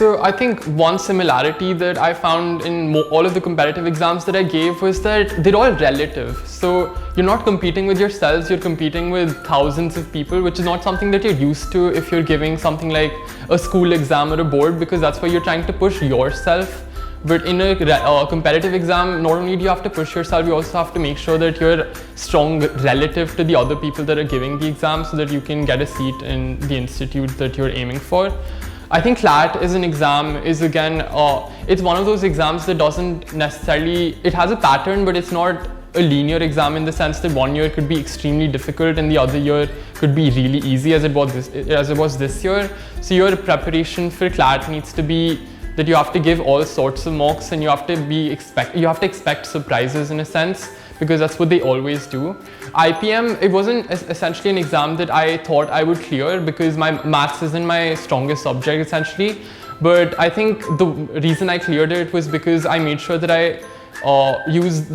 So I think one similarity that I found in all of the competitive exams that I gave was that they're all relative. So you're not competing with yourselves, you're competing with thousands of people, which is not something that you're used to if you're giving something like a school exam or a board, because that's where you're trying to push yourself. But in a competitive exam, not only do you have to push yourself, you also have to make sure that you're strong relative to the other people that are giving the exam so that you can get a seat in the institute that you're aiming for. I think CLAT as an exam is again, it's one of those exams that doesn't necessarily, it has a pattern, but it's not a linear exam in the sense that one year could be extremely difficult and the other year could be really easy as it was this year. So your preparation for CLAT needs to be that you have to give all sorts of mocks and you have to expect surprises in a sense, because that's what they always do. IPM, it wasn't essentially an exam that I thought I would clear because my maths isn't my strongest subject essentially. But I think the reason I cleared it was because I made sure that I used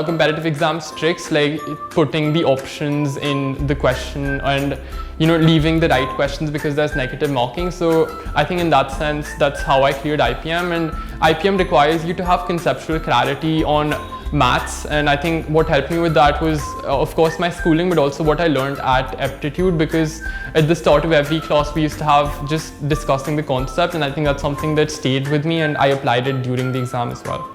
competitive exams tricks like putting the options in the question and leaving the right questions because there's negative marking. So I think in that sense, that's how I cleared IPM. And IPM requires you to have conceptual clarity on maths, and I think what helped me with that was of course my schooling, but also what I learned at Eptitude, because at the start of every class we used to have just discussing the concept, and I think that's something that stayed with me and I applied it during the exam as well.